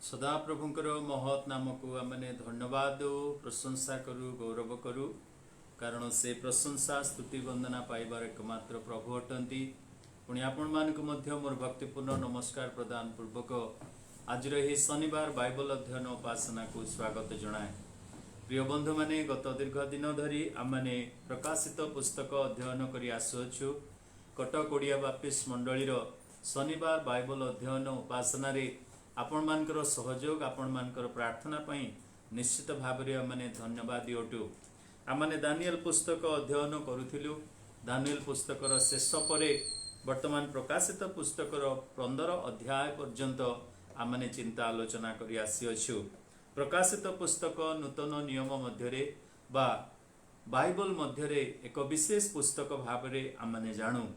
सदा प्रभुंकर महत् नाम को आमने धन्यवाद दो प्रशंसा करू गौरव करू कारण से प्रशंसा स्तुति वंदना पाइबार एकमात्र प्रभु अटंती पुणी आपण मानक मध्य मोर भक्तिपूर्ण नमस्कार प्रदान पूर्वक आज रही शनिवार बाइबल अध्ययन उपासना को स्वागत जनाए। प्रिय बंधु माने गत दीर्घ दिन धरी आमने प्रकाशित पुस्तक अध्ययन करी आसुछु। कटक ओडिया बाप्टिस्ट मंडलीर शनिवार बाइबल अध्ययन उपासना रे आपण मानकर सहयोग आपण मानकर प्रार्थना पई निश्चित भाव में आमने धन्यवाद अटू। आमने दानिएल पुस्तक अध्ययन करूथिलु। दानिएल पुस्तकर शेष परे वर्तमान प्रकाशित पुस्तकर 15 अध्याय पर्यंत आमने चिंता आलोचना करी आसीअछु। प्रकाशित पुस्तक नूतन नियम मध्यरे बा बाइबल मध्यरे एक विशेष पुस्तक भाव में आमने जानू।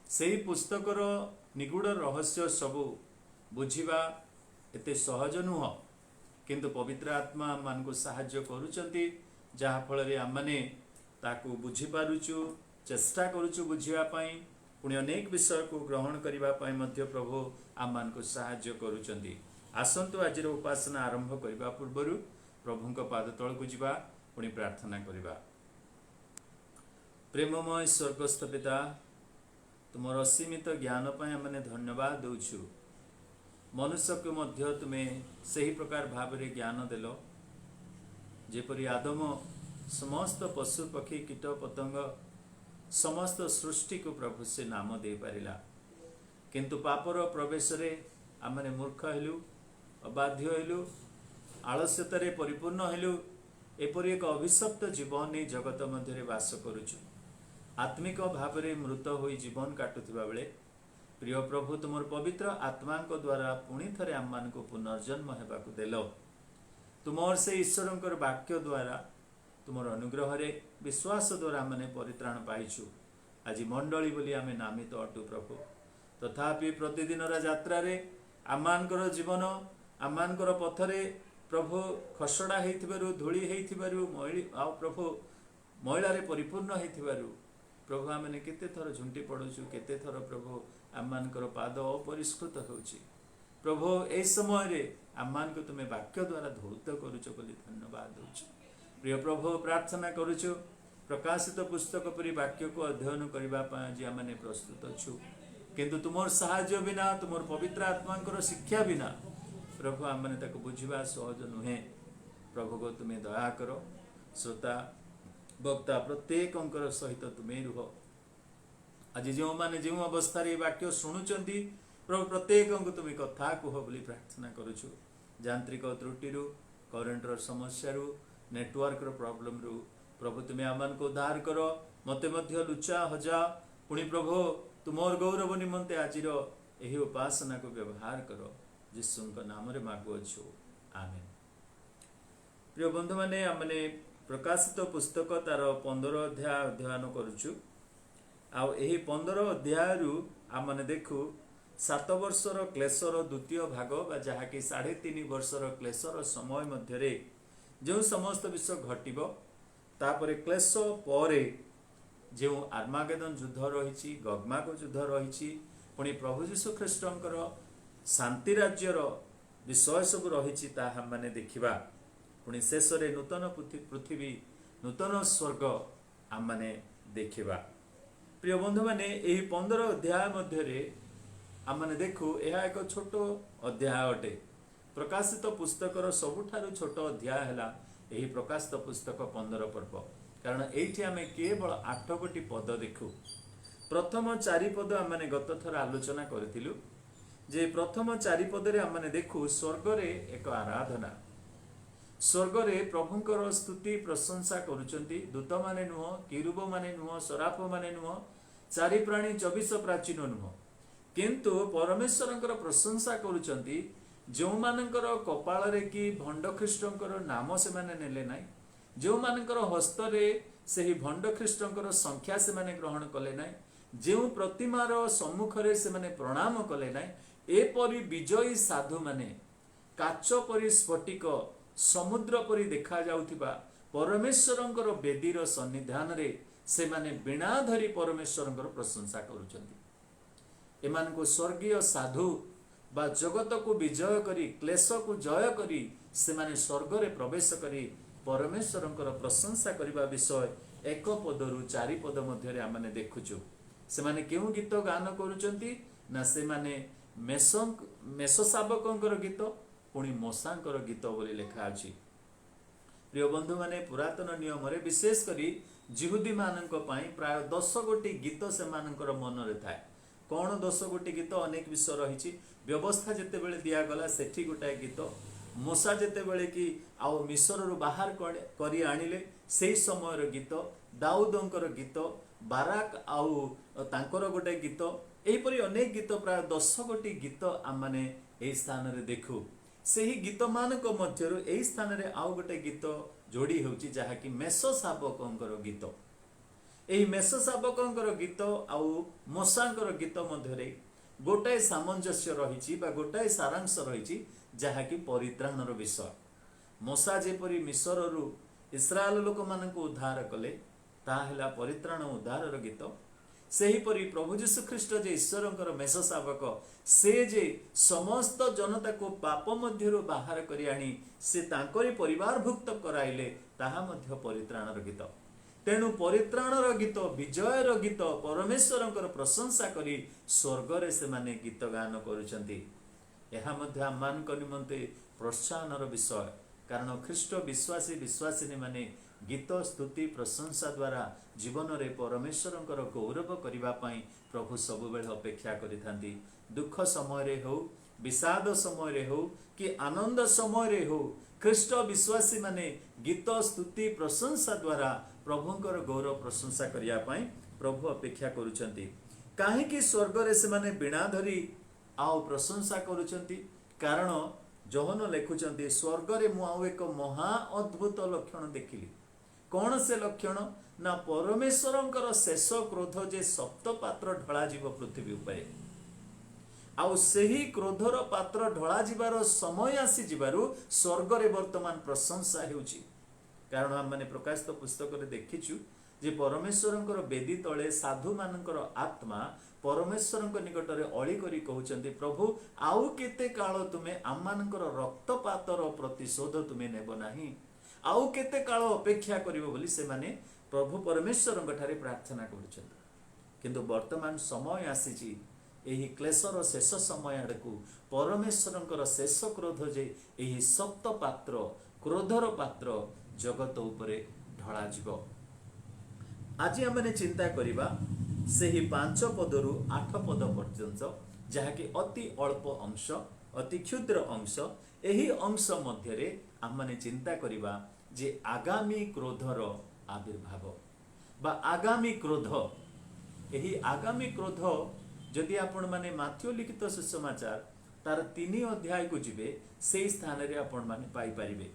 सेही पुस्तकर निगूढ़ रहस्य सबु बुझिबा एते सहज नुह, किंतु पवित्र आत्मा मान को साहाय्य करूचंती जहा फल रे आमने ताकू बुझी पारुचु, चेष्टा करूचु बुझिबा पई, पुणी अनेक विषय को ग्रहण करिबा पई मध्य प्रभु आम मान को साहाय्य करूचंती। आसंतु आजिर उपासना आरंभ करिबा पूर्वरु प्रभुंक पाद तळ को जिबा, पुणी प्रार्थना करिबा। प्रेममय स्वर्गस्थ पिता, तुमर असीमित ज्ञान पई आमने धन्यवाद दउछु। मनुष्य को मध्य तुम्हें सही प्रकार भाव में ज्ञान देल, जेपरी आदम समस्त पशु पक्षी कीट पतंग समस्त सृष्टि को प्रभु से नाम दे पारिला, किंतु पापर प्रवेश रे आमने मूर्ख हेलु, अबाध्य हेलु, आलस्यतारे परिपूर्ण हेलु। एपरी एक अभिशप्त जीवन नहीं जगत मध्य वास करुचु। आत्मिक भाव में मृत होई जीवन काटुथिबा बेले प्रिय प्रभु तुमर पवित्र आत्मा द्वारा पुणी थरे आम मान को पुनर्जन्म हेबाकु देल। तुमर से ईश्वरंकर वाक्य द्वारा तुमर अनुग्रह रे विश्वास द्वारा आमने परित्राण पाइछु। आज मंडली बोली आमे नामित अटु प्रभु। तथापि प्रतिदिन यात्रा रे आमानकर जीवन आमानकर पथरे प्रभु खसड़ा हेइथिबारु, धूली हेइथिबारु, प्रभु महिला रे परिपूर्ण हेइथिबारु प्रभु आमने केते थर झुंटी पड़ुछु, केते थर प्रभु आमानकर पाद अपरिष्कृत होउछि। प्रभु ए समय रे आमान को तुम्हें वाक्य द्वारा धौत करुछ बोली धन्यवाद दउछु। प्रिय प्रभु प्रार्थना करुछु, प्रकाशित पुस्तक परि वाक्य को अध्ययन करबा पय जे आमने प्रस्तुत अछु, किंतु तुमर सहाय्य बिना, तुमर पवित्र आत्मांकर शिक्षा बिना प्रभु आमने ताको बुझिबा सहज नुहे। प्रभु को तुम्हें दया करो। श्रोता वक्ता प्रत्येक सहित तुम्हें रुह। आज जो माने जो अवस्था रे वाक्य शुणुचंती प्रभु प्रत्येक को तुम्हें कथा कह बोली प्रार्थना करुछु। यांत्रिक त्रुटि रु, करेंट समस्या रु, नेटवर्क प्रॉब्लम रु प्रभु तुम्हें आमान को उद्धार करो। मते मध्य लुचा हजा पुणी प्रभु तुमर गौरव निमंते आजिर एही उपासना को व्यवहार करो। यीशुंक नाम रे मागुअछु, आमेन। प्रिय बंधु माने आमने प्रकाशित पुस्तक तार 15 अध्याय अध्ययन करुछु। आउ एही 15 अध्याय रु आमने देखु 7 वर्षर क्लेशर द्वितीय भाग बा जहा कि 3.5 वर्षर क्लेशर समय मध्य जो समस्त विषय घटिबो, तापरे क्लेश परे जो आर्मागेदन युद्ध रही, गगमाग युद्ध रही, पुणी प्रभु जीशु ख्रीष्टंकर शांति राज्यर विषय सब रही ताहा माने देखिबा। पुणी शेष रे नूतन पृथ्वी नूतन स्वर्ग आम माने देखिबा। प्रिय बंधु माने एही 15 अध्याय मध्य आम माने देखु यह एक छोट अध्याय अटे। प्रकाशित पुस्तकर सबुठारु छोट अध्याय हैला एही प्रकाशित पुस्तक 15 पर्व, कारण एठी आमे केवल 8 गोटी पद देखु। प्रथम 4 पद आम माने गत थर आलोचना करथिलु जे प्रथम 4 पद रे आम माने देखु स्वर्ग रे एक आराधना। स्वर्ग रे प्रभुंकर स्तुति प्रशंसा करुचंती। दूत माने नुह, किरूब माने नुह, सराफ माने नुह, चारि प्राणी 24 प्राचीन नुह, किंतु परमेश्वरंकर प्रशंसा करुचंती जो मानकर कपाल रे कि भंड ख्रीष्टंकर नाम से माने नेले नाई, जो मानकर हस्त रे सेही भंड ख्रीष्टंकर संख्या से माने ग्रहण कले नाई, जो प्रतिमार सम्मुख रे से माने प्रणाम कले नाई, एपरि विजयी साधु माने काच परि स्फटिक समुद्र परि देखा जाउथिबा परमेश्वरंकर वेदीर सन्निधान रे से माने बिना धरी परमेश्वरंकर प्रशंसा करुचंती। एमान को स्वर्गीय साधु बा जगत को विजय करी क्लेश को जय करी से माने स्वर्ग रे प्रवेश करी परमेश्वरंकर प्रशंसा करबा विषय 1 पदरु 4 पद मध्य आम देखुचु। से माने केउ गीत गान करुचंती ना से माने मेष शावकंकर गीत पुणी मशांकर गीत बोली लिखा अछि। प्रिय बंधु माने पुरातन नियम रे विशेष करी जिहुदी मानक पई प्राय 10 गोटी गीत से मानकर मन रे थाए। कौन 10 गोटी गीत अनेक विषय रही। व्यवस्था जिते बेले दिया गला सेठी गोटाए गीत, मूसा जिते बेले कि आउ मिस्र रु बाहर करी आनिले सेही समय रो गीत, दाऊदंकर गीत, बाराक आउ तांकर गोटे गीत, एहीपरि अनेक गीत प्राय 10 गोटी गीत आम माने एही स्थान रे देखु। सेही गीत मानक मध्यरु एही स्थान रे आउ गोटे गीत जोड़ी होउची जहा कि मेष शावकंकर गीत। एही मेष शावकंकर गीत आउ मूसांकर गीत मध्यरे गोटाए सामंजस्य रही बा गोटाए सारांश रही जहा कि परित्राणर विषय। मूसा जेपरि मिस्र रु इस्राएल लोक मानक उद्धार कले ताहेला परित्राण उद्धारर गीत। सेहीपरि प्रभु जीशु ख्रीष्ट जे ईश्वरंकर मेष शावक से जे समस्त जनता को पाप मध्यरु बाहर करी आनी से तांकरी परिवारभुक्त कराइले ताहा मध्य परित्राणर गीत। तेणु परित्राणर गीत, विजयर गीत, परमेश्वरंकर प्रशंसा करी स्वर्ग रे से माने गीत गान करुचंती। एहा मध्य आमान निमंते प्रोत्साहनर विषय, कारण ख्रीष्ट विश्वासी विश्वासिनी माने गीत स्तुति प्रशंसा द्वारा जीवन रे परमेश्वरंकर गौरव करिबा पई प्रभु सब बेले अपेक्षा करिथांती। दुख समय रे हो, विषाद समय रे हो कि आनंद समय रे हो, ख्रीष्ट विश्वासी माने गीत स्तुति प्रशंसा द्वारा प्रभुंकर गौरव प्रशंसा करिया पई प्रभु अपेक्षा करुचंती। काहे कि स्वर्ग रे से माने बिना धरी आउ प्रशंसा करुचंती, कारण जोहन लेखुचंती स्वर्ग रे मु आउ एक महा अद्भुत लक्षण देखिली। कौन से लक्षण ना परमेश्वरंकर शेष क्रोध जे सप्त पात्र ढला जीव पृथ्वी उपरे, आउ सेही क्रोधर पात्र ढला जीवार समय आसी जीवारु स्वर्ग रे वर्तमान प्रशंसा हेउची। कारण हम माने प्रकाशित पुस्तक रे देखिचु जे परमेश्वरंकर बेदी तले साधु मानकर आत्मा परमेश्वरंक निकट रे अळी करी कहउचंती, प्रभु आउ केते काल तुमे आमानकर रक्तपातर प्रतिशोध तुमे नेबो नाही, आउ केते काल अपेक्षा करिवो बोली से माने प्रभु परमेश्वरंक ठारे प्रार्थना करुचंती। किंतु वर्तमान समय आसीची एही क्लेशर शेष समय आड़कू परमेश्वरंकर शेष क्रोध जे एही सप्त पात्र क्रोधर पात्र जगत उपरे ढला जीव। आज आमने चिंता करिबा सेही 5 पदरु 8 पद पर्यंत, जहाँकि अति अल्प अंश, अति क्षुद्र अंश। एही अंश मध्यरे आमने चिंता करिबा जे आगामी क्रोधर आविर्भाव बा आगामी क्रोध। एही आगामी क्रोध जदि आपण माने माथ्यू लिखित सुसमाचार तार 3 अध्याय को जिबे सेही स्थान रे आपण माने पाई परिबे।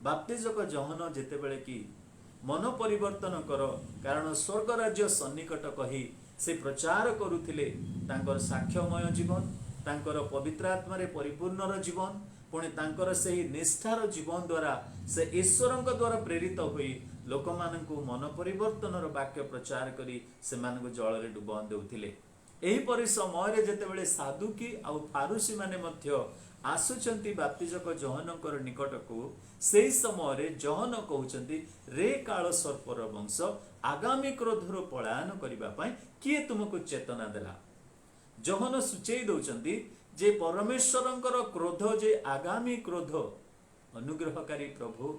बाप्तिजक जहन जेते बेले कि मन परिवर्तन कर, कारण स्वर्ग राज्य सन्निकट कही से प्रचार करुथिले तांकर साक्ष्यमय जीवन, तांकर पवित्र आत्मा रे परिपूर्णर जीवन, पुणे तांकर सेही निष्ठार जीवन द्वारा से ईश्वरंक द्वारा प्रेरित होई लोक मानकु मन परिवर्तनर वाक्य प्रचार करी से मानकु जल रे डुबान देउथिले। एही परि समय रे जेते बेले साधुकी आउ फारुसी माने मध्य आसुचंती बाप्तिजक जहनकर निकटकू, सेही समय रे जहन कहउचंती, रे काल सर्पर वंश आगामी क्रोधर पलायन करिबा पई किए तुमको चेतना देला। जहन सुचेई दउचंती जे परमेश्वरंकर क्रोध जे आगामी क्रोध, अनुग्रहकारी प्रभु,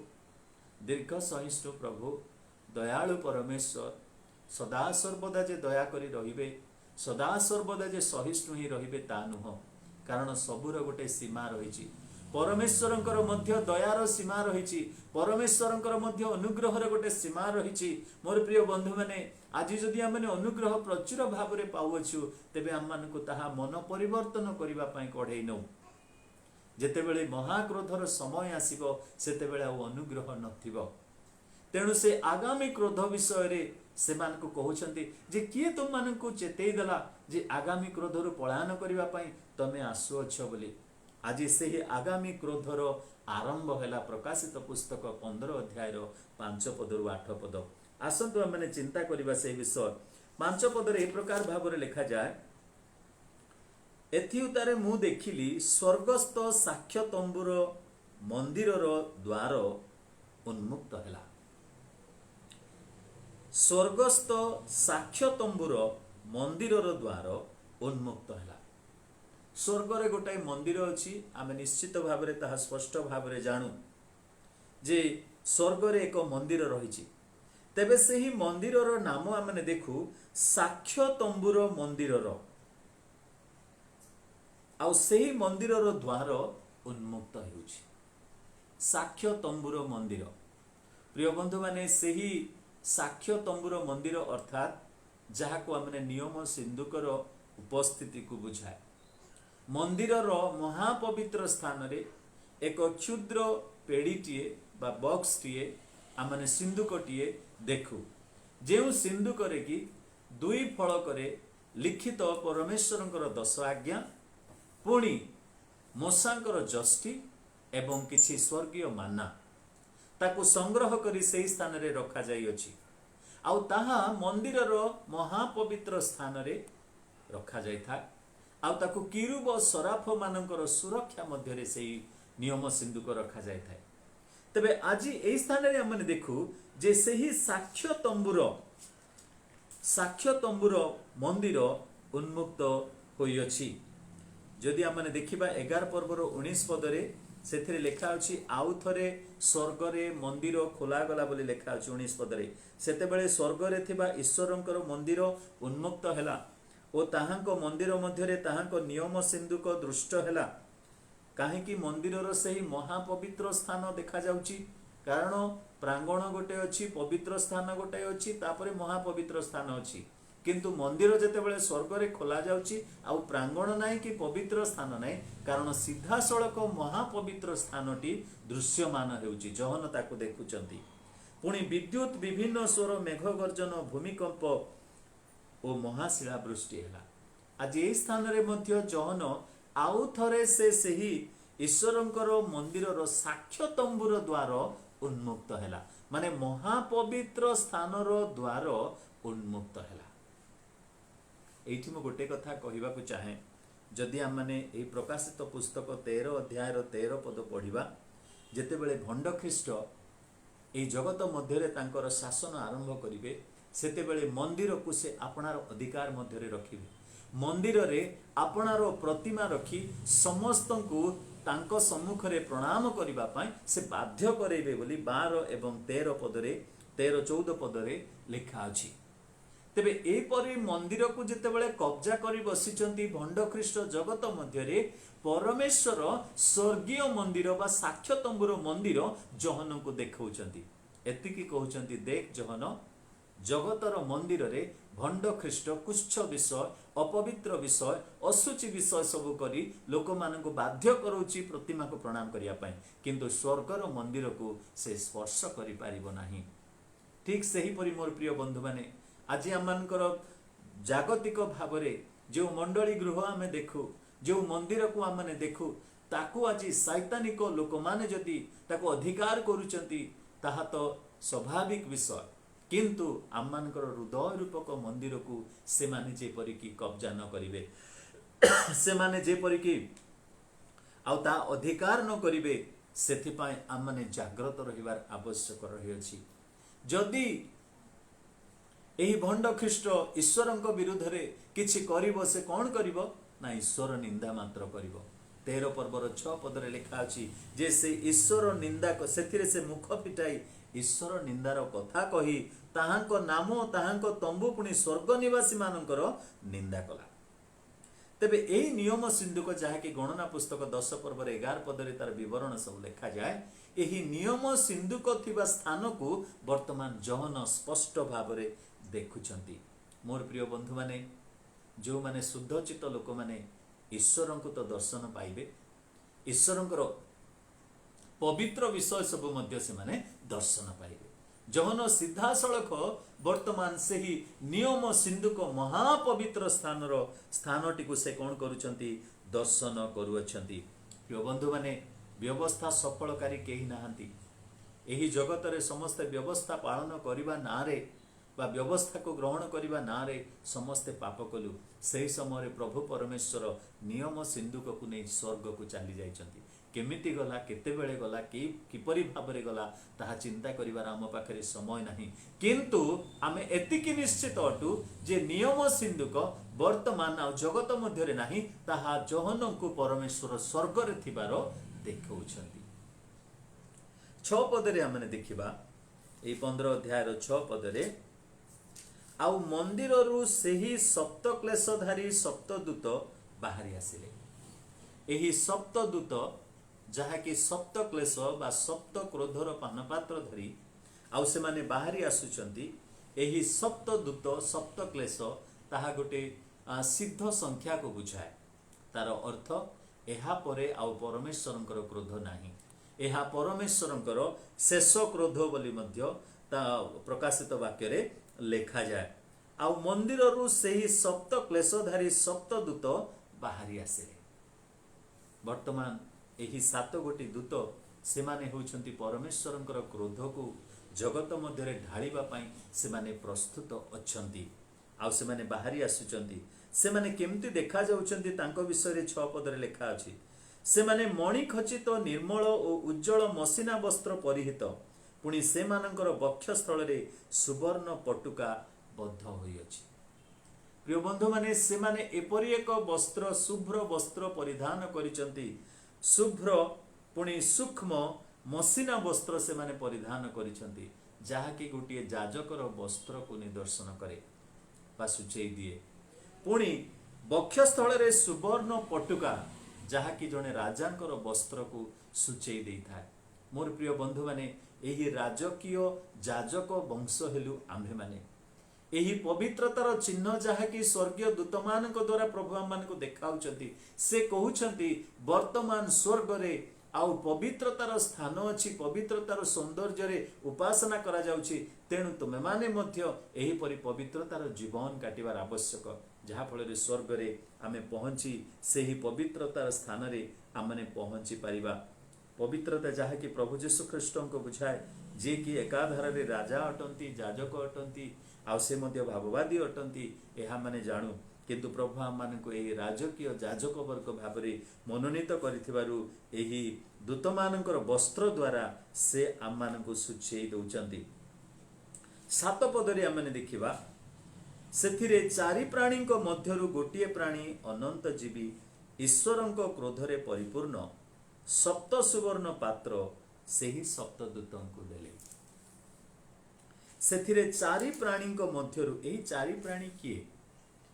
दीर्घ सहिष्णु प्रभु, दयालु परमेश्वर, सदा सर्वदा जे दया करी रहिबे, सदा सर्वदा जे सहिष्णु ही रहिबे ता नुह। कारण सबुर गोटे सीमा रही। परमेश्वरंकर मध्य दयार सीमा रही, परमेश्वरंकर मध्य अनुग्रहर गोटे सीमा रही। मोर प्रिय बंधु माने आज जदि आमने अनुग्रह प्रचुर भाव में पाउछु, तेबे आम मानकु ताहा मन परिवर्तन करिबा पई कढेई नौ। जेतेबेले महाक्रोधर समय आसीबो सेतेबेले आ अनुग्रह नथिबो। तेणु से आगामी क्रोध विषय रे से मानकु कहउछंती जे किए तुम मानकु चेतेई देला जे आगामी क्रोधरु पलायन करिबा पई तमे आसुअछ बोली। आज से ही आगामी क्रोधर आरंभ हैला प्रकाशित पुस्तक 15 अध्याय 5 पदरु 8 पद। आसंतु हमने चिंता करिबा से विषय। 5 पदरे ए प्रकार भाव रे लिखा जाय, एथिउतारे मु देखिली स्वर्गस्थ साक्ष्य तंबुर मंदिरर द्वार उन्मुक्त हैला। स्वर्गस्थ साक्ष्य तंबुर मंदिरर द्वार उन्मुक्त हैला। स्वर्गरे गोटाए मंदिर अछि, आमे निश्चित भाबरे ताहा स्पष्ट भाबरे जानू जे स्वर्गरे एक मंदिर रहिछि। तेबे सेही मंदिरर नाम आमे देखू साक्ष्य तंबुर मंदिरर, आउ सेही मंदिरर द्वार उन्मुक्त हेउछि। साक्ष्य तंबुर मंदिर, प्रिय बंधु माने सेही साक्ष्य तंबुर मंदिर अर्थात जहाको आमने नियम सिंधुकर उपस्थिति को बुझाए। मंदिरर महापवित्र स्थान रे एक क्षुद्र पेड़ीटीए बा बॉक्सटीए आमने सिंधुकटीए देखू, जेउ सिंधुकरे कि दुई फलकरे लिखित परमेश्वरंकर 10 आज्ञा, पुणी मूसांकर जष्टि एवं किछि स्वर्गीय माना ताकू संग्रह करी सेही स्थान रे रखा जाई अछि। आउ ताहा मंदिरर महापवित्र स्थान रे रखा जाई था। आउ ताकू किरुब सराफ मानकर सुरक्षा मध्य रे सेही नियम सिंधुक रखा जाई था। तबे आज एही स्थान रे हमने देखू जे सेही साक्ष्य तंबुर मंदिर उन्मुक्त होई अछि। जदि हमने देखिबा 11 पर्वर 19 पदरे सेथिरे लेखा अछि, आउ थरे स्वर्गरे मंदिर खोला गला बोली लेखा अछि 19 पदरे। सेते बेले स्वर्गरे थिबा ईश्वरंकर मंदिर उन्मुक्त हैला ओ ताहांको मंदिर मध्यरे ताहांको नियम सिंधुक दृष्ट हैला। काहे कि मंदिरर सेही महापवित्र स्थान देखा जाउची, कारण प्रांगण गोटे अछि, पवित्र स्थान गोटे अछि, तापरे महापवित्र स्थान अछि। किंतु मंदिर जेतेबेले स्वर्गरे खोला जाउची आउ प्रांगण नाही कि पवित्र स्थान नाही, कारण सीधा सड़क महापवित्र स्थानटी दृश्यमान हेउची, जहन ताकू देखुचंती। पुणी विद्युत विभिन्न स्वर मेघ गर्जन भूमिकंप ओ महाशिला वृष्टि हैला। आज ए स्थान रे मध्य जहन आउ थरे से सेही ईश्वरंकर मंदिरर साक्ष्य तंबुर द्वार उन्मुक्त हैला, माने महापवित्र स्थानर द्वार उन्मुक्त हैला। एठी मु गोटे कथा कहिबाकू चाहे, जदि आम माने ए प्रकाशित पुस्तक 13 अध्याय 13 पद पढ़िबा, जेतेबेले भंड ख्रीष्ट ए जगत मध्यरे तांकर शासन आरंभ करिवे, सेतेबेले मंदिर को से आपणार अधिकार मध्यरे रखिबे। मंदिर रे आपणार प्रतिमा रखी समस्तंकु तांको सम्मुखरे प्रणाम करिबा पई से बाध्य करेबे बोली 12 एवं 13 पदरे 13-14 पदरे लिखा अछि। तेबे एपरि मंदिर को जेतेबेले कब्जा करी बसिचंती भंड ख्रीष्ट जगत मध्यरे, परमेश्वर स्वर्गीय मंदिर बा साक्ष्य तंबुर मंदिर जहन को देखौचंती। एतिकी कहउचंती, देख जहन जगतर मंदिर रे भंड ख्रीष्ट कुष्ठ विषय, अपवित्र विषय, अशुचि विषय सब करी लोक मानक बाध्य करउची प्रतिमा को प्रणाम करिया पई, किंतु स्वर्गर मंदिर को से स्पर्श करि पारिबो नाही। ठीक सही परि मोर प्रिय बंधु माने, आज आमनकर जागतिक भावरे जो मंडली गृह आमे देखू, जो मंदिर को आमने देखू, ताकू आज शैतानिक लोक माने जदि ताकू अधिकार करूचंती, ताहा तो स्वाभाविक विषय। किंतु आमनकर हृदय रूपक मंदिर को से माने जे परि की कब्जा न करिवे, से माने जे परि की आउ ता अधिकार न करिवे, सेथिपाई आमने जाग्रत रहिबार आवश्यक रहिअछि। जदि एही भंड ख्रीष्ट ईश्वरंक विरुद्ध रे किछि करिवो, से कोन करिवो ना ईश्वर निंदा मात्र करिवो। 13 पर्वर 6 पदरे लिखा अछि जे से ईश्वर निंदा को सेथिरे से मुख फिटाई ईश्वर निंदार कथा कही ताहांको नाम ताहांको तंबु पुणी स्वर्ग निवासी मानकर निंदा कला। तेबे एही नियम सिंधुक जहाँकि गणना पुस्तक 10 पर्वर 11 पदरे तार विवरण सब लिखा जाए, एही नियम सिंधुक थिबा स्थान को वर्तमान जहन स्पष्ट भावरे देखुचंती। मोर प्रिय बंधु माने, जो माने शुद्धचित लोक माने ईश्वरंको तो दर्शन पाइबे, ईश्वरंकर पवित्र विषय सब मध्य से माने दर्शन पाइबे। जहन सीधा सड़क वर्तमान से ही नियम सिंधुक महापवित्र स्थानटी को से कौन करुचंती, दर्शन करुअछंती। प्रिय बंधु माने, व्यवस्था सफलकारी केही नाहंती। एही जगत रे समस्त व्यवस्था पालन करिबा नारे बा व्यवस्था को ग्रहण करने ना रे समस्ते पाप कलु से समय प्रभु परमेश्वर नियम सिंधुक को नहीं स्वर्ग को चली जाइछंती केमिति गला केतेबेले गला किपरि भाबरे गला ताहा चिंता करिवार आम पाखरे समय नाही किंतु आमे एतिकी निश्चित अटु जे नियम सिंधुक वर्तमान आ जगत मध्य नाही ताहा जहन्नम को परमेश्वर स्वर्ग रे थिबार देखौछंती 6 पदरे आमने देखिबा ए 15 अध्याय 6 पदरे आउ मंदिर रु सेही सप्त क्लेशधारी सप्तदूत बाहरी आसिले एही सप्तदूत जहाँकि सप्त क्लेश बा सप्त क्रोधर पानपात्र धरी आउ से माने बाहरी आसुचंती एही सप्तदूत सप्त क्लेश ताहा गोटे सिद्ध संख्या को बुझाए तार अर्थ एहा परे आउ परमेश्वरंकर क्रोध नाही एहा परमेश्वरंकर शेष क्रोध बोली मध्य ता प्रकाशित वाक्य रे लेखा जाए आउ मंदिर रु सेही सप्त क्लेशधारी सप्तदूत बाहरी आसे वर्तमान एही 7 गोटी दूत से माने होउछंती परमेश्वरंकर क्रोध को जगत मध्य ढाळिबा पई से माने प्रस्तुत अछंती आउ से माने बाहरी आसुचंती से माने केमती देखा जाउछंती तांको विषय रे 6 पदरे लेखा अछि से माने मणि खचित निर्मल और उज्जवल मसिना वस्त्र परिहित पुणी से मानकर वक्षस्थल रे सुवर्ण पटुका बद्ध होई अछि प्रिय बंधु माने से माने एपरि एक वस्त्र शुभ्र वस्त्र परिधान करिसंती शुभ्र पुणी सूक्ष्म मसिना वस्त्र से माने परिधान करिसंती जहा कि गोटे जाजकर वस्त्र को निदर्शन करे बा सूचई दिए पुणी वक्षस्थल रे सुवर्ण पटुका जहा कि जने राजांकर वस्त्र को सूचई देई थाए मोर प्रिय बंधु माने एही राजकीय जाजक वंश हेलु आम्भे माने एही पवित्रतार चिन्ह जहा कि स्वर्गीय दूत मानक द्वारा प्रभु आम मानक देखाउचंती से कहउचंती वर्तमान स्वर्ग रे आउ पवित्रतार स्थान अछि पवित्रतार सौंदर्य रे उपासना करा जाउछि तेणु तुमे माने मध्य एही परि पवित्रतार जीवन काटिबार आवश्यक जहा फल रे स्वर्ग रे आमे पहुंची सेही पवित्रतार स्थान रे आमने पहुंची परिबा पवित्रता जहा कि प्रभु यीशु ख्रीष्ट को बुझाए जे कि एकाधार रे राजा अटंती जाजक अटंती आउ से मध्य भाववादी अटंती एहा माने जाणु किंतु प्रभु आम मानक एही राजकीय जाजक वर्ग भाबरे मनोनीत करिथिबारु एही दूत मानकर वस्त्र द्वारा से आम मानक सूचेई दउचंती 7 पदरे आमने देखिबा सेथिरे चारि प्राणी मध्यरु गोटिए प्राणी अनंत जीवी ईश्वरंक क्रोधरे परिपूर्ण सप्त सुवर्ण पात्र सेही सप्तदूतंकु देले सेथिरे चारि प्राणी मध्यरु एही चारि प्राणी किए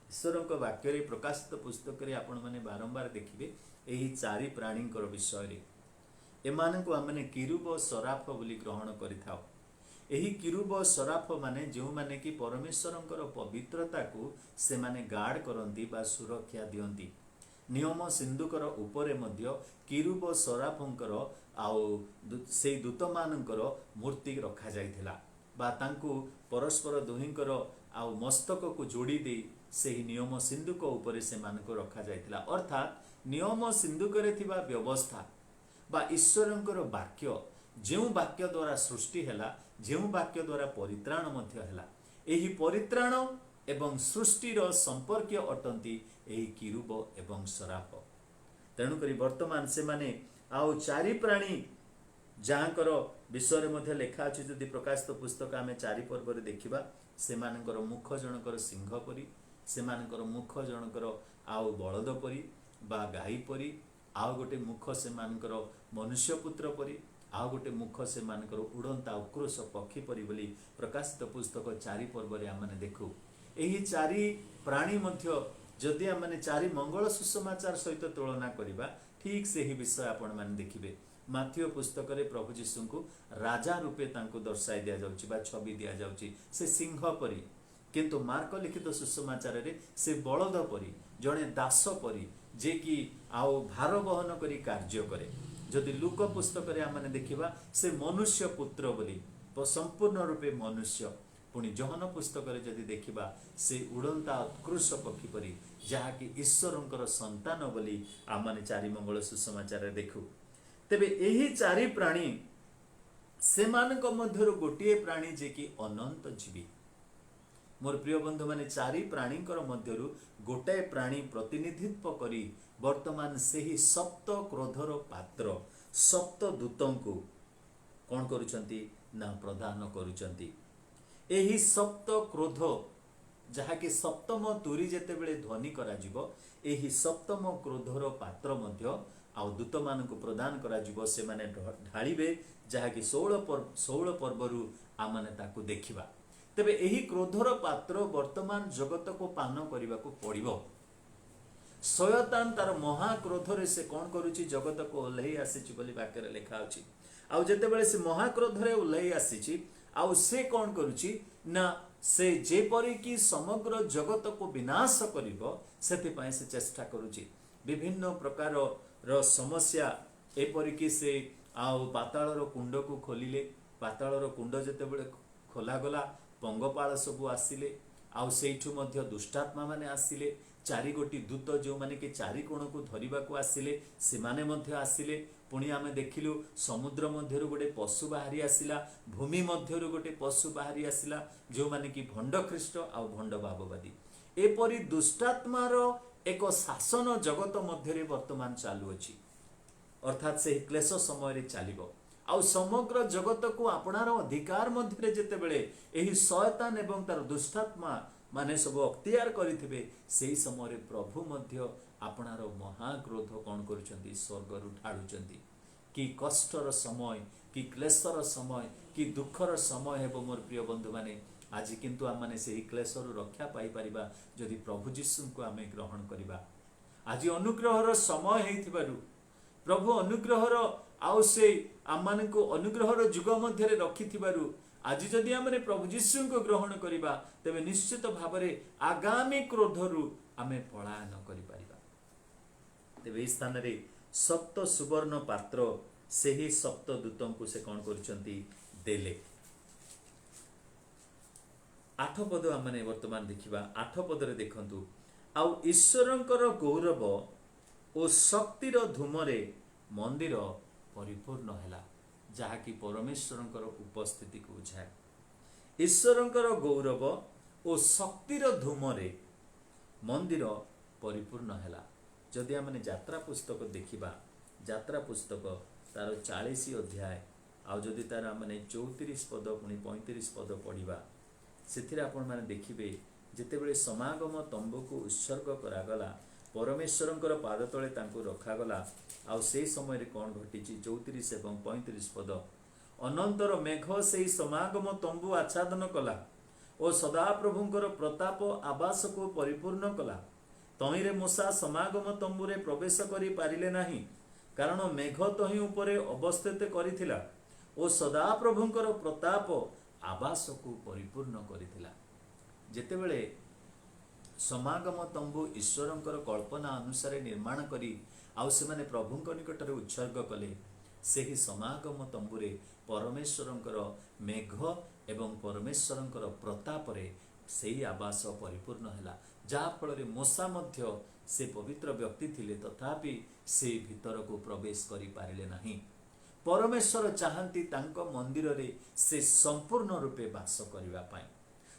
ईश्वरंक वाक्य रे प्रकाशित पुस्तक रे आपण माने बारंबार देखिबे एही चारि प्राणी विषय रे एमानकु आमने किरूब सराफ बोली ग्रहण करिथाओ एही किरूब सराफ माने जो माने कि परमेश्वरंकर पवित्रता को से माने गार्ड करंती बा सुरक्षा दियंती नियम सिंधुकर उपरे मध्य किरूब सराफंकर आउ से दूत मानकर मूर्ति रखा जाइथिला बा तांकु परस्पर दुहिंकर आउ मस्तक को जोड़ी दे सेही नियम सिंधुक उपरे से मानको रखा जाइथिला अर्थात नियम सिंधुकरे थिबा व्यवस्था बा ईश्वरंकर वाक्य जेउ वाक्य द्वारा सृष्टि हैला जेउ वाक्य द्वारा परित्राण मध्य हैला एही परित्राण एवं सृष्टिर संपर्क अटंती एही किरूब एवं सराफ तेणुकरी वर्तमान से माने आउ चारि प्राणी जहाँकर विषय मध्य लेखा अछि जदि प्रकाशित पुस्तक आमे 4 पर्व रे देखिबा से मानकर मुख जनकर सिंह परी से मानकर मुख जनकर आउ बलद परी बा गाई परी आउ गोटे मुख से मानकर मनुष्य पुत्र परी आउ गोटे मुख से मानकर उड़ंता उक्रोश पक्षी परी बोली प्रकाशित पुस्तक 4 पर्व रे आमने देखु एही चारि प्राणी मध्य जदि आमने चारि मंगल सुसमाचार सहित तुलना करिबा ठीक से ही विषय आपण माने देखिबे माथ्यू पुस्तक रे प्रभु यीशु को राजा रूपे तांको दर्शाई दिया जाउची बा छवि दिया जाउची से सिंह परी किंतु मार्क लिखित सुसमाचार रे से बलद परी जणे दास परी जे कि आउ भार वहन करी कार्य करे जदि लूक पुस्तक रे आमने देखिबा से मनुष्य पुत्र बोली संपूर्ण रूपे मनुष्य पुणी जहन पुस्तक रे जदि देखिबा से उड़ंता उत्कृष पक्षी परी जहा कि ईश्वरंकर संतान बोली आमने 4 मंगल सुसमाचार रे देखु तेबे एही चारि प्राणी से मानक मध्यरु गोटिए प्राणी जे कि अनंत जीवी मोर प्रिय बंधु माने चारि प्राणींकर मध्यरु गोटाए प्राणी प्रतिनिधित्व करी वर्तमान सेही सप्त क्रोधर पात्र सप्त दूतंकु कौन करुचंती ना प्रदान करुचंती। एही सप्त क्रोध जहाँकि सप्तम तुरी जेतेबेले ध्वनि कराजिबो एही सप्तम क्रोधर पात्र मध्य आउ दूत मानक प्रदान कराजिबो से माने ढाळिबे जहाँकि 16 पर्वरु आमाने ताकू देखिबा। तेबे एही क्रोधर पात्र वर्तमान जगत को पान करने को पड़िबो। शयतान तार महाक्रोधरे से कौन करुची जगत को ओल्है आसीची बोली वाक्य रे लिखा अछि। आउ जेतेबेले से महाक्रोधरे ओल्है आसीची आउ से कौन करुची ना से जेपरि की समग्र जगत को विनाश करिबो सेति पय से चेष्टा करुची। विभिन्न प्रकार रो समस्या एपरि की से आउ पाताल रो कुंड को खोलिले पाताल रो कुंड जेतेबेले खोला गला पंगपाल सबु आसिले आउ सेठु मध्य दुष्टात्मा माने आसिले चारि गोटी दूत जो माने कि चारि कोण को धरिबा को आसिले से माने मध्य आसिले। पुणी आमे देखिलु समुद्र मध्यरु गोटे पशु बाहरी आसिला भूमि मध्यरु गोटे पशु बाहरी आसिला जो माने कि भंड ख्रीष्ट आउ भंड भाववादी एपरि दुष्टात्मार एक शासन जगत मध्यरे वर्तमान चालू अछि। अर्थात से क्लेश समय रे चालिबो आउ समग्र जगत को आपणार अधिकार मध्यरे जेतेबेले एही शयतान एवं तार दुष्टात्मा माने सब अख्तियार करिथिबे सेही समय प्रभु मध्य आपणार महाक्रोध कौन करुचंती स्वर्ग रु ढाळुचंती। कि कष्टर समय कि क्लेशर समय कि दुखर समय हेबो मोर प्रिय बंधु माने आज किंतु आम माने सेही क्लेशर रक्षा पाई परिबा जदि प्रभु जीशु को आमे ग्रहण करिबा। आज अनुग्रहर समय हेइथिबारु प्रभु अनुग्रहर आउ से आम माने को अनुग्रहर जुग मध्य रखिथिबारु आज जदि आमने प्रभु जीशु को ग्रहण करिबा तेबे निश्चित भावरे आगामी क्रोधरु आमे पलायन करि परिबा। तेबे स्थान रे सप्त सुवर्ण पात्र से ही सप्त दूतों को से कौन करुचंती देले। 8 पद आमने वर्तमान देखिबा 8 पद रे देखंतु आउ ईश्वरंकर गौरव ओ शक्तिर धूमरे मंदिर परिपूर्ण हैला जहा कि परमेश्वरंकर उपस्थिति को बुझाए। ईश्वरंकर गौरव ओ शक्तिर धूमरे मंदिर परिपूर्ण हैला। जदि आमने यात्रा पुस्तक देखिबा यात्रा पुस्तक तार 40 अध्याय आउ जदि तार आमने 34 पद पुणी 35 पद पढ़िबा सेथिरे आपण माने देखिबे जेतेबेले समागम तंबू को उत्सर्ग करागला परमेश्वरंकर पाद तले तांको रखागला आउ से समय रे कोन घटिची 34 एवं 35 पद अनंतर मेघ से समागम तंबू आच्छादन कला और सदा प्रभुंकर प्रताप आवास को परिपूर्ण कला। तहिरे मूसा समागम तंबुरे प्रवेश करि पारिले नाही कारण मेघ तहि उपरे अवस्थित करिथिला और सदा प्रभुंकर प्रताप आवास को परिपूर्ण करिथिला। जेतेबेले समागम तंबू ईश्वरंकर कल्पना अनुसार निर्माण करी आउ से माने प्रभुंक निकटरे उत्सर्ग कले सेही समागम तंबुरे परमेश्वरंकर मेघ एवं परमेश्वरंकर प्रताप रे सेही आवास परिपूर्ण हैला जहा फल मूसा मध्य से पवित्र व्यक्ति थिले तथापि से भीतर को प्रवेश करि पारिले नाही। परमेश्वर चाहंती तांको मंदिर रे से संपूर्ण रूपे वास करिवा पाई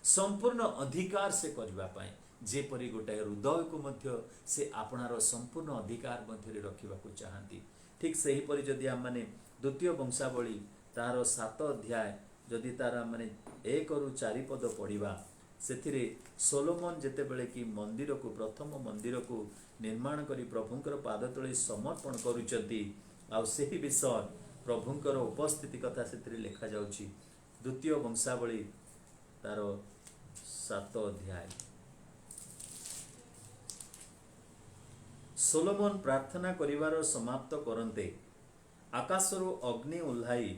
संपूर्ण अधिकार से करिवा पाई जेपरि गोटे हृदय को मध्य से आपणार संपूर्ण अधिकार मध्य रखिबा को चाहंती। ठीक सही परि जदि हम माने द्वितीय वंशावली तार 7 अध्याय जदि तार माने 1 रु 4 पद पढ़िबा सेथिरे सोलोमन जेतेबेले कि मंदिर को प्रथम मंदिर को निर्माण करी प्रभुंकर पाद तले समर्पण करूचंती आउ सेही विषय प्रभुंकर उपस्थिति कथा सेथिरे लिखा जाउची द्वितीय वंशावली तार 7 अध्याय। सोलोमन प्रार्थना करिवार समाप्त करन्ते आकाशरु अग्नि उल्हाई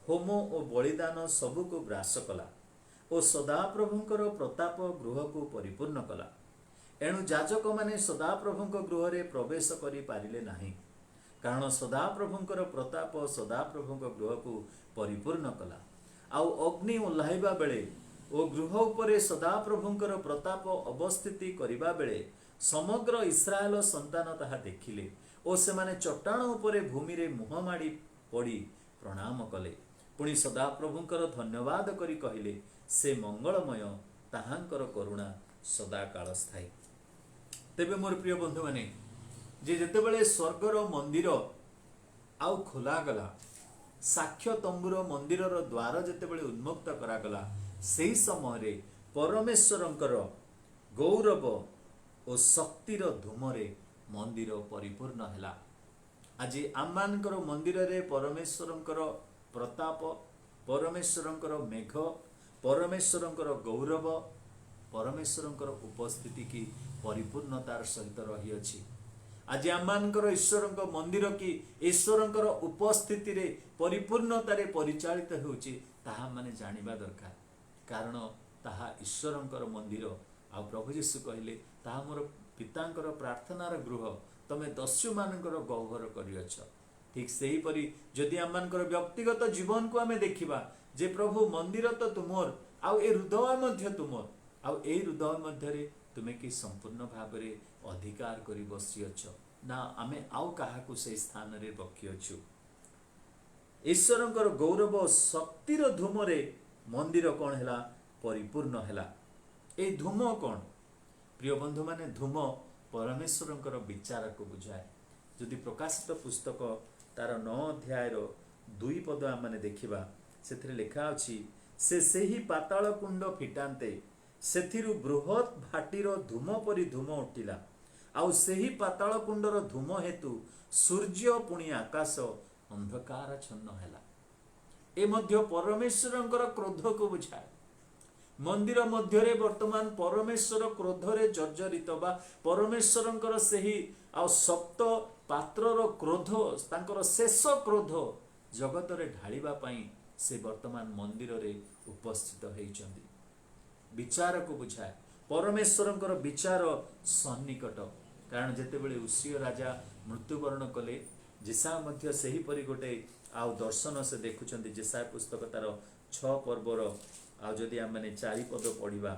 होम और बलिदान सबु को ग्रास कला और सदाप्रभुंकर प्रताप गृह को परिपूर्ण कला। एणु जाजक माने सदाप्रभुंक गृह रे प्रवेश करि पारिले नाही कारण सदाप्रभुंकर प्रताप सदाप्रभुंक गृह को परिपूर्ण कला। आउ अग्नि उल्हाइबा बेले ओ गृह उपरे सदाप्रभुंकर प्रताप अवस्थिति करिबा बेले समग्र इस्राएल संतान ताहा देखिले और से माने चट्टाण उपरे भूमि रे मुह माड़ी पड़ी प्रणाम कले पुणी सदाप्रभुंकर धन्यवाद करी कहिले से मंगलमय ताहांकर करुणा सदा काल स्थायी। तेबे मोर प्रिय बंधु माने जे जेतेबेले स्वर्गर मंदिर आउ खोला गला, साक्ष्य तंबुर मंदिर द्वार जेतेबेले उन्मुक्त करागला, सेही समय रे परमेश्वरंकर गौरव और शक्तिर धूमरे मंदिर परिपूर्ण हैला। आज आमानकर मंदिर रे परमेश्वरंकर प्रताप, परमेश्वरंकर मेघ, परमेश्वरंकर गौरव, परमेश्वरंकर उपस्थिति की परिपूर्णतार सहित रही अछि। आज आमानकर ईश्वरंक मंदिर की ईश्वरंकर उपस्थिति रे परिपूर्णतारे परिचालित होउछि ताहा माने जानिबा दरकार। कारण ताहा ईश्वरंकर मंदिर। आ प्रभु यीशु कहले ताहा मोर पितांकर प्रार्थनार गृह, तमे दस्यु मानकर गह्वर करियछ। ठीक सेही परि जदि आमानकर व्यक्तिगत जीवन को आमे देखिबा जे प्रभु मंदिर तो तुमर, आउ ए हृदय मध्य तुमर, आउ ए हृदय मध्य रे तुमे कि संपूर्ण भाव रे अधिकार करी बसियछ ना आमे आउ काहाकू से स्थान रे रखियछु। ईश्वरंकर गौरव शक्तिर धूमरे मंदिर कौन हैला परिपूर्ण हैला। ए धूम कौन प्रिय बंधु माने, धूम परमेश्वरंकर विचार को बुझाए। जदि प्रकाशित पुस्तक तार 9 अध्याय 2 पद आमने देखिबा, सेथिरे लेखा अछि, से सेही पाताल कुंड फिटान्ते सेथिरु बृहत भाटीर धूम परि धूम उठिला। आउ सेही पाताल कुंडर धूम हेतु सूर्य पुणी आकाश अंधकार छन्न हैला। ए मध्य परमेश्वरंकर क्रोध को बुझाए। मंदिर मध्यरे वर्तमान परमेश्वर क्रोधरे जर्जरित बा परमेश्वरंकर सेही आ सप्त पात्रर क्रोध, तांकर शेष क्रोध जगत रे ढालिबा पई से वर्तमान मंदिर रे उपस्थित होइचंदी। विचार को बुझाए परमेश्वरंकर विचार सन्निकट। कारण जेतेबेले उसिया राजा मृत्युवरण कले, जिसा मध्य सेही परि गोटे आउ दर्शन से देखुचंदी। जिसा पुस्तक तार 6 पर्वर आ जदि आमने 4 पद पढ़िबा,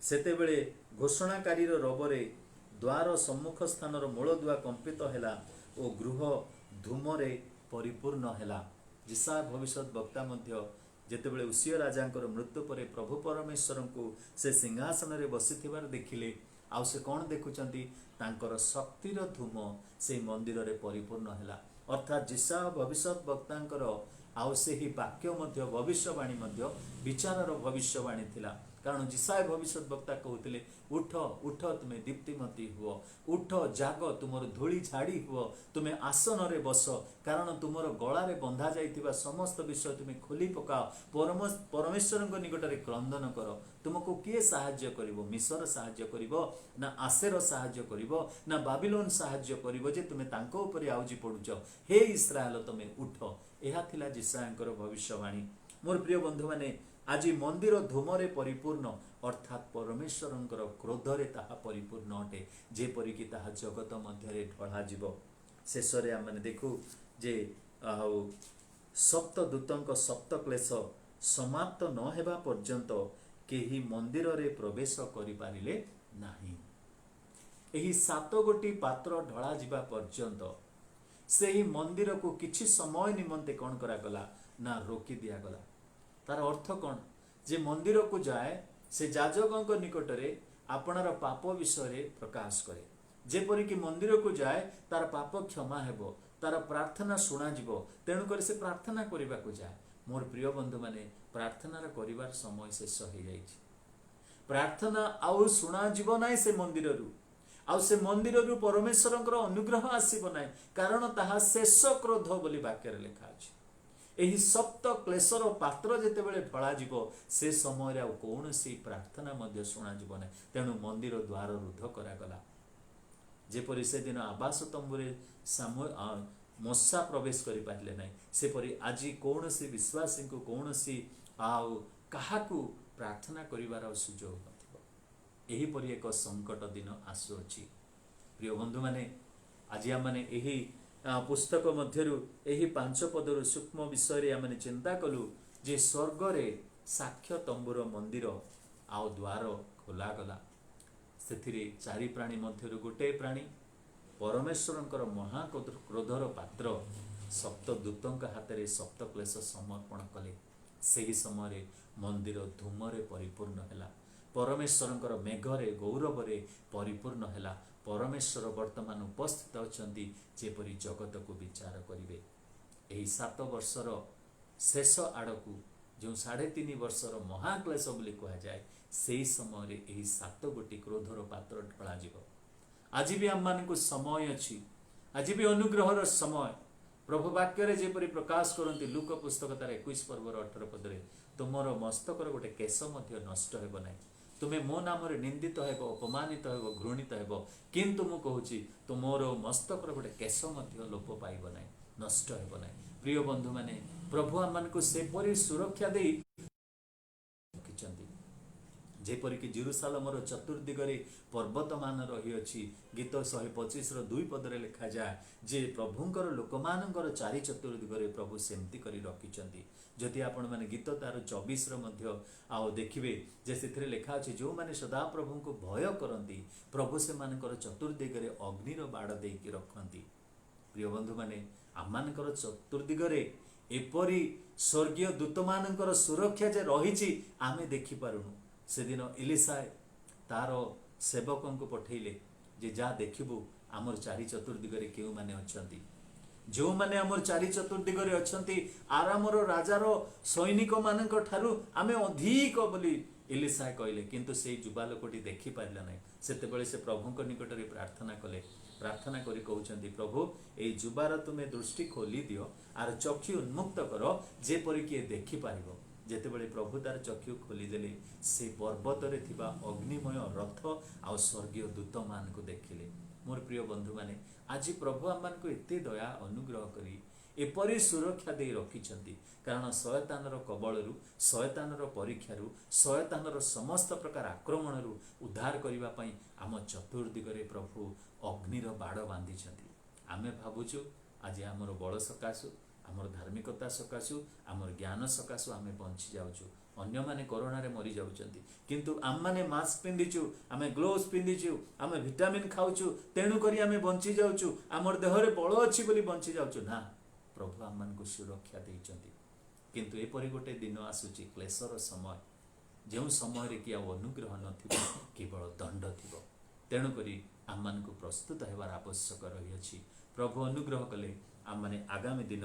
सेतेबेले घोषणाकारीर रबरे द्वार सम्मुख स्थानर मूलदुआ कंपित हैला ओ गृह धूमरे परिपूर्ण हैला। जिसा भविष्यत वक्ता मध्य जेतेबेले उसिया राजांकर मृत्यु परे प्रभु परमेश्वर को से सिंहासन रे बसिथिबार देखिले, आउ से कौन देखुचंती, तांकर शक्तिर धूम से मंदिर रे परिपूर्ण हैला। अर्थात जिसा भविष्यत वक्तांकर आउ से ही वाक्य मध्य भविष्यवाणी मध्य विचारर भविष्यवाणी थिला। कारण जिसाय भविष्यत वक्ता कहते, उठ उठ तुमे दीप्तिमती हुओ, उठ जाग तुमर धूली झाड़ी हुओ, तुमे आसन रे बस, कारण तुमर गलारे बंधा जाइथिबा समस्त विषय तुमे खोली पकाओ। परमेश्वरंक निकटरे क्रंदन कर। तुमको किए साहाय्य करिवो? मिसर साहाय्य करिवो ना आसेर साहाय्य करिवो ना बाबिलोन साहाय्य करिवो जे तुमे तांको उपरे आउजी पडुच? हे इस्राएल तुमे उठ। एहा थिला जिसायंकर भविष्यवाणी। मोर प्रिय बंधु माने, आज मंदिर धूमरे परिपूर्ण, अर्थात परमेश्वरंकर क्रोधरे ताहा परिपूर्ण अटे, जेपरि कि ताहा जगत मध्यरे ढळा जीव। शेषरे आमने देखु जे सप्त दूतंक सप्त क्लेश समाप्त न हेबा पर्यंत केही मंदिर रे प्रवेश करि पारिले नाही। एही 7 गोटी पात्र ढळा जीवा पर्यंत सेही मंदिर को किछि समय निमंते कौन करा गला ना रोकी दिया गला। तार अर्थ कौन? जे मंदिर को जाए से याजकंक निकटरे आपणार पाप विषय प्रकाश करे। जेपरि कि मंदिर को जाए तार पाप क्षमा हेबो, तार प्रार्थना शुणा जीवो, तेणुकर से प्रार्थना करबा को जाए। मोर प्रिय बंधु माने, प्रार्थना करिवार समय शेष हो जाइछि। प्रार्थना आउ शुणा जीव नाइ से मंदिररु, आउ से मंदिररु परमेश्वरंकर अनुग्रह आसीबो नाइ, कारण ताहा शेष क्रोध बोली वाक्य रे लिखा अछि। एही सप्त क्लेशर पात्र जेतेबेले ढळा जीवो, से समय रे कौनसी प्रार्थना मध्य शुणा जीवो नाइ। तेणु मंदिर द्वार रुद्ध करा गला। जेपरि से दिन आवास तंबुरे मशा प्रवेश करि पारले नाइ, सेपरि आजि कौनसी विश्वासी को कौनसी आउ काहाकू प्रार्थना करिवार सुजोग नथिबो। एही परि एक संकट दिन आसु अछि। प्रिय बंधु माने, आज आमने एही पुस्तक मध्यरु एही 5 पदरु सूक्ष्म विषय रे आमने चिंता कलु जे स्वर्ग रे साक्ष्य तंबुर मंदिर आउ द्वार खोला गला। सेथिरे 4 प्राणी मध्यरु गोटे प्राणी परमेश्वरंकर महाक्रोधर पात्र सप्त दूतंक हाथ रे सप्त क्लेश समर्पण कले। ସେହି ସମୟରେ ମନ୍ଦିର ଧୂମରେ ପରିପୂର୍ଣ୍ଣ ହେଲା। ପରମେଶ୍ୱରଙ୍କର ମେଘରେ ଗୌରବରେ ପରିପୂର୍ଣ୍ଣ ହେଲା। ପରମେଶ୍ୱର ବର୍ତ୍ତମାନ ଉପସ୍ଥିତ ଅଛନ୍ତି, ଯେପରି ଜଗତକୁ ବିଚାର କରିବେ। ଏହି 7 ବର୍ଷର ଶେଷ ଆଡ଼କୁ ଯେଉଁ 3.5 ବର୍ଷର ମହାକ୍ଲେଶ ବୋଲି କୁହାଯାଏ, ସେହି ସମୟରେ ଏହି 7 ଗୋଟି କ୍ରୋଧର ପାତ୍ର ଢଳାଯିବ। ଆଜି ବି ଆମମାନଙ୍କୁ ସମୟ ଅଛି, ଆଜି ବି ଅନୁଗ୍ରହର ସମୟ। ପ୍ରଭୁ ବାକ୍ୟରେ ଯେପରି ପ୍ରକାଶ କରନ୍ତି ଲୁକ ପୁସ୍ତକ ତାର 21 ପର୍ବର 18 ପଦରେ, ତୁମର ମସ୍ତକର ଗୋଟେ କେଶ ମଧ୍ୟ ନଷ୍ଟ ହେବ ନାହିଁ। ତୁମେ ମୋ ନାମରେ ନିନ୍ଦିତ ହେବ, ଅପମାନିତ ହେବ, ଘୃଣିତ ହେବ, କିନ୍ତୁ ମୁଁ କହୁଛି ତୁମର ମସ୍ତକର ଗୋଟେ କେଶ ମଧ୍ୟ ଲୋପ ପାଇବ ନାହିଁ, ନଷ୍ଟ ହେବ ନାହିଁ। ପ୍ରିୟ ବନ୍ଧୁମାନେ, ପ୍ରଭୁ ଆମମାନଙ୍କୁ ସେପରି ସୁରକ୍ଷା ଦେଇ ରଖିଛନ୍ତି, ଯେପରିକି ଜେରୁସାଲେମର ଚତୁର୍ଦିଗରେ ପର୍ବତମାନ ରହିଅଛି। ଗୀତ 125ର 2 ପଦରେ ଲେଖାଯାଏ ଯେ ପ୍ରଭୁଙ୍କର ଲୋକମାନଙ୍କର ଚାରି ଚତୁର୍ଦିଗରେ ପ୍ରଭୁ ସେମିତି କରି ରଖିଛନ୍ତି। ଯଦି ଆପଣମାନେ ଗୀତ ତାର 24ର ମଧ୍ୟ ଆଉ ଦେଖିବେ ଯେ ସେଥିରେ ଲେଖା ଅଛି, ଯେଉଁମାନେ ସଦାପ୍ରଭୁଙ୍କୁ ଭୟ କରନ୍ତି ପ୍ରଭୁ ସେମାନଙ୍କର ଚତୁର୍ଦିଗରେ ଅଗ୍ନିର ବାଡ଼ ଦେଇକି ରଖନ୍ତି। ପ୍ରିୟ ବନ୍ଧୁମାନେ, ଆମମାନଙ୍କର ଚତୁର୍ଦିଗରେ ଏପରି ସ୍ୱର୍ଗୀୟ ଦୂତମାନଙ୍କର ସୁରକ୍ଷା ଯେ ରହିଛି ଆମେ ଦେଖିପାରୁନୁ। ସେଦିନ ଇଲିଶା ତାର ସେବକଙ୍କୁ ପଠେଇଲେ ଯେ ଯାହା ଦେଖିବୁ ଆମର ଚାରି ଚତୁର୍ଦିଗରେ କେଉଁମାନେ ଅଛନ୍ତି। ଯେଉଁମାନେ ଆମର ଚାରି ଚତୁର୍ଦିଗରେ ଅଛନ୍ତି ଆରାମର ରାଜାର ସୈନିକମାନଙ୍କ ଠାରୁ ଆମେ ଅଧିକ ବୋଲି ଇଲିଶା କହିଲେ, କିନ୍ତୁ ସେଇ ଯୁବା ଲୋକଟି ଦେଖିପାରିଲା ନାହିଁ। ସେତେବେଳେ ସେ ପ୍ରଭୁଙ୍କ ନିକଟରେ ପ୍ରାର୍ଥନା କଲେ। ପ୍ରାର୍ଥନା କରି କହୁଛନ୍ତି, ପ୍ରଭୁ ଏଇ ଯୁବାର ତୁମେ ଦୃଷ୍ଟି ଖୋଲି ଦିଅ, ଆର ଚକ୍ଷୁ ଉନ୍ମୁକ୍ତ କର, ଯେପରିକି ଏ ଦେଖିପାରିବ। ଯେତେବେଳେ ପ୍ରଭୁ ତାର ଚକ୍ଷୁ ଖୋଲିଦେଲେ, ସେ ପର୍ବତରେ ଥିବା ଅଗ୍ନିମୟ ରଥ ଆଉ ସ୍ୱର୍ଗୀୟ ଦୂତମାନଙ୍କୁ ଦେଖିଲେ। ମୋର ପ୍ରିୟ ବନ୍ଧୁମାନେ, ଆଜି ପ୍ରଭୁ ଆମମାନଙ୍କୁ ଏତେ ଦୟା ଅନୁଗ୍ରହ କରି ଏପରି ସୁରକ୍ଷା ଦେଇ ରଖିଛନ୍ତି, କାରଣ ଶୟତାନର କବଳରୁ, ଶୟତାନର ପରୀକ୍ଷାରୁ, ଶୟତାନର ସମସ୍ତ ପ୍ରକାର ଆକ୍ରମଣରୁ ଉଦ୍ଧାର କରିବା ପାଇଁ ଆମ ଚତୁର୍ଦିଗରେ ପ୍ରଭୁ ଅଗ୍ନିର ବାଡ଼ ବାନ୍ଧିଛନ୍ତି। ଆମେ ଭାବୁଛୁ ଆଜି ଆମର ବଳ ସକାଶୁ, ଆମର ଧାର୍ମିକତା ସକାଶୁ, ଆମର ଜ୍ଞାନ ସକାଶୁ ଆମେ ବଞ୍ଚି ଯାଉଛୁ। ଅନ୍ୟମାନେ କରୋନାରେ ମରିଯାଉଛନ୍ତି, କିନ୍ତୁ ଆମମାନେ ମାସ୍କ ପିନ୍ଧିଛୁ, ଆମେ ଗ୍ଲୋଭ୍ସ ପିନ୍ଧିଛୁ, ଆମେ ଭିଟାମିନ୍ ଖାଉଛୁ, ତେଣୁକରି ଆମେ ବଞ୍ଚି ଯାଉଛୁ, ଆମର ଦେହରେ ବଳ ଅଛି ବୋଲି ବଞ୍ଚି ଯାଉଛୁ। ନା, ପ୍ରଭୁ ଆମମାନଙ୍କୁ ସୁରକ୍ଷା ଦେଇଛନ୍ତି। କିନ୍ତୁ ଏପରି ଗୋଟେ ଦିନ ଆସୁଛି, କ୍ଲେଶର ସମୟ, ଯେଉଁ ସମୟରେ କି ଆଉ ଅନୁଗ୍ରହ ନଥିବ, କେବଳ ଦଣ୍ଡ ଥିବ। ତେଣୁକରି ଆମମାନଙ୍କୁ ପ୍ରସ୍ତୁତ ହେବାର ଆବଶ୍ୟକ ରହିଅଛି। ପ୍ରଭୁ ଅନୁଗ୍ରହ କଲେ ଆମମାନେ ଆଗାମୀ ଦିନ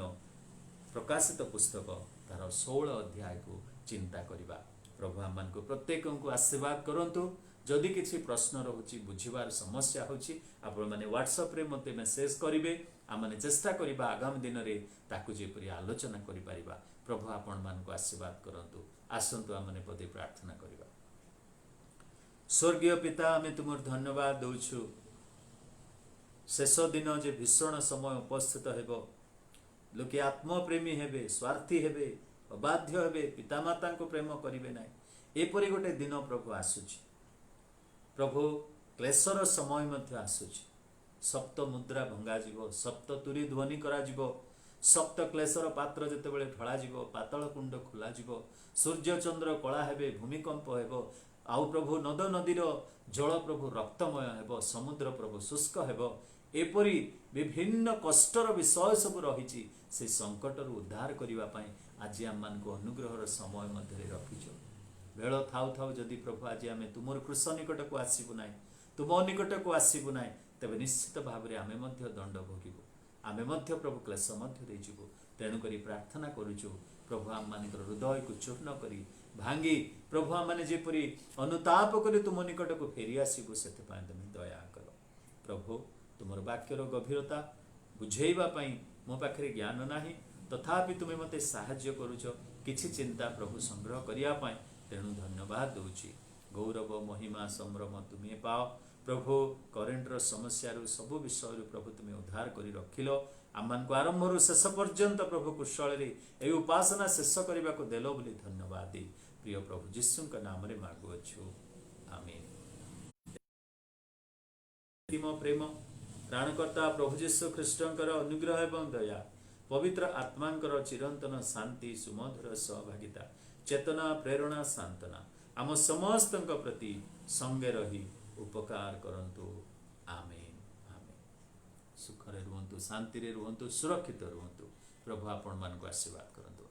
ପ୍ରକାଶିତ ପୁସ୍ତକ ତାର 16 ଅଧ୍ୟାୟକୁ ଚିନ୍ତା କରିବା। ପ୍ରଭୁ ଆମମାନଙ୍କୁ ପ୍ରତ୍ୟେକଙ୍କୁ ଆଶୀର୍ବାଦ କରନ୍ତୁ। ଯଦି କିଛି ପ୍ରଶ୍ନ ରହୁଛି, ବୁଝିବାର ସମସ୍ୟା ହେଉଛି, ଆପଣମାନେ ହ୍ୱାଟ୍ସଆପ୍ରେ ମୋତେ ମେସେଜ କରିବେ। ଆମମାନେ ଚେଷ୍ଟା କରିବା ଆଗାମୀ ଦିନରେ ତାକୁ ଯେପରି ଆଲୋଚନା କରିପାରିବା। ପ୍ରଭୁ ଆପଣମାନଙ୍କୁ ଆଶୀର୍ବାଦ କରନ୍ତୁ। ଆସନ୍ତୁ ଆମମାନେ ପଦେ ପ୍ରାର୍ଥନା କରିବା। ସ୍ୱର୍ଗୀୟ ପିତା, ଆମେ ତୁମର ଧନ୍ୟବାଦ ଦେଉଛୁ। ଶେଷ ଦିନ ଯେ ଭୀଷଣ ସମୟ ଉପସ୍ଥିତ ହେବ, ଲୋକେ ଆତ୍ମପ୍ରେମୀ ହେବେ, ସ୍ୱାର୍ଥୀ ହେବେ, ଅବାଧ୍ୟ ହେବେ, ପିତାମାତାଙ୍କୁ ପ୍ରେମ କରିବେ ନାହିଁ। ଏପରି ଗୋଟେ ଦିନ ପ୍ରଭୁ ଆସୁଛି। ପ୍ରଭୁ କ୍ଲେଶର ସମୟ ମଧ୍ୟ ଆସୁଛି। ସପ୍ତ ମୁଦ୍ରା ଭଙ୍ଗାଯିବ, ସପ୍ତ ତୁରୀ ଧ୍ୱନି କରାଯିବ, ସପ୍ତ କ୍ଲେଶର ପାତ୍ର ଯେତେବେଳେ ଢଳାଯିବ, ପାତଳ କୁଣ୍ଡ ଖୋଲାଯିବ, ସୂର୍ଯ୍ୟ ଚନ୍ଦ୍ର କଳା ହେବେ, ଭୂମିକମ୍ପ ହେବ, ଆଉ ପ୍ରଭୁ ନଦ ନଦୀର ଜଳ ପ୍ରଭୁ ରକ୍ତମୟ ହେବ, ସମୁଦ୍ର ପ୍ରଭୁ ଶୁଷ୍କ ହେବ। ଏପରି ବିଭିନ୍ନ କଷ୍ଟର ବିଷୟ ସବୁ ରହିଛି। ସେ ସଙ୍କଟରୁ ଉଦ୍ଧାର କରିବା ପାଇଁ ଆଜି ଆମମାନଙ୍କୁ ଅନୁଗ୍ରହର ସମୟ ମଧ୍ୟରେ ରଖିଛୁ। ବେଳ ଥାଉ ଥାଉ ଯଦି ପ୍ରଭୁ ଆଜି ଆମେ ତୁମର କୃଷ ନିକଟକୁ ଆସିବୁ ନାହିଁ, ତୁମ ନିକଟକୁ ଆସିବୁ ନାହିଁ, ତେବେ ନିଶ୍ଚିତ ଭାବରେ ଆମେ ମଧ୍ୟ ଦଣ୍ଡ ଭୋଗିବୁ। ଆମେ ମଧ୍ୟ ପ୍ରଭୁ କ୍ଲେଶ ମଧ୍ୟ ଦେଇଯିବୁ। ତେଣୁକରି ପ୍ରାର୍ଥନା କରୁଛୁ, ପ୍ରଭୁ ଆମମାନଙ୍କର ହୃଦୟକୁ ଚୂର୍ଣ୍ଣ କରି ଭାଙ୍ଗି ପ୍ରଭୁ ଆମମାନେ ଯେପରି ଅନୁତାପ କରି ତୁମ ନିକଟକୁ ଫେରି ଆସିବୁ, ସେଥିପାଇଁ ତୁମେ ଦୟା କର। ପ୍ରଭୁ ତୁମର ବାକ୍ୟର ଗଭୀରତା ବୁଝେଇବା ପାଇଁ ମୋ ପାଖରେ ଜ୍ଞାନ ନାହିଁ, ତଥାପି ତୁମେ ମୋତେ ସାହାଯ୍ୟ କରୁଛ କିଛି ଚିନ୍ତା ପ୍ରଭୁ ସଂଗ୍ରହ କରିବା ପାଇଁ। ତେଣୁ ଧନ୍ୟବାଦ ଦେଉଛି। ଗୌରବ, ମହିମା, ସମ୍ଭ୍ରମ ତୁମେ ପାଅ। ପ୍ରଭୁ କରେଣ୍ଟର ସମସ୍ୟାରୁ, ସବୁ ବିଷୟରୁ ପ୍ରଭୁ ତୁମେ ଉଦ୍ଧାର କରି ରଖିଲ। ଆମମାନଙ୍କୁ ଆରମ୍ଭରୁ ଶେଷ ପର୍ଯ୍ୟନ୍ତ ପ୍ରଭୁ କୁଶଳରେ ଏହି ଉପାସନା ଶେଷ କରିବାକୁ ଦେଲ ବୋଲି ଧନ୍ୟବାଦ ଦେଇ ପ୍ରିୟ ପ୍ରଭୁ ଯୀଶୁଙ୍କ ନାମରେ ମାଗୁଅଛୁ, ଆମେନ୍। ପ୍ରେମ, ତ୍ରାଣକର୍ତ୍ତା ପ୍ରଭୁ ଯୀଶୁ ଖ୍ରୀଷ୍ଟଙ୍କର ଅନୁଗ୍ରହ ଏବଂ ଦୟା, ପବିତ୍ର ଆତ୍ମାଙ୍କର ଚିରନ୍ତନ ଶାନ୍ତି, ସୁମଧୁର ସହଭାଗିତା, ଚେତନା, ପ୍ରେରଣା, ସାନ୍ତ୍ୱନା ଆମ ସମସ୍ତଙ୍କ ପ୍ରତି ସଙ୍ଗେ ରହି ଉପକାର କରନ୍ତୁ, ଆମେନ୍, ଆମେନ୍। ସୁଖରେ ରୁହନ୍ତୁ, ଶାନ୍ତିରେ ରୁହନ୍ତୁ, ସୁରକ୍ଷିତ ରୁହନ୍ତୁ। ପ୍ରଭୁ ଆପଣମାନଙ୍କୁ ଆଶୀର୍ବାଦ କରନ୍ତୁ।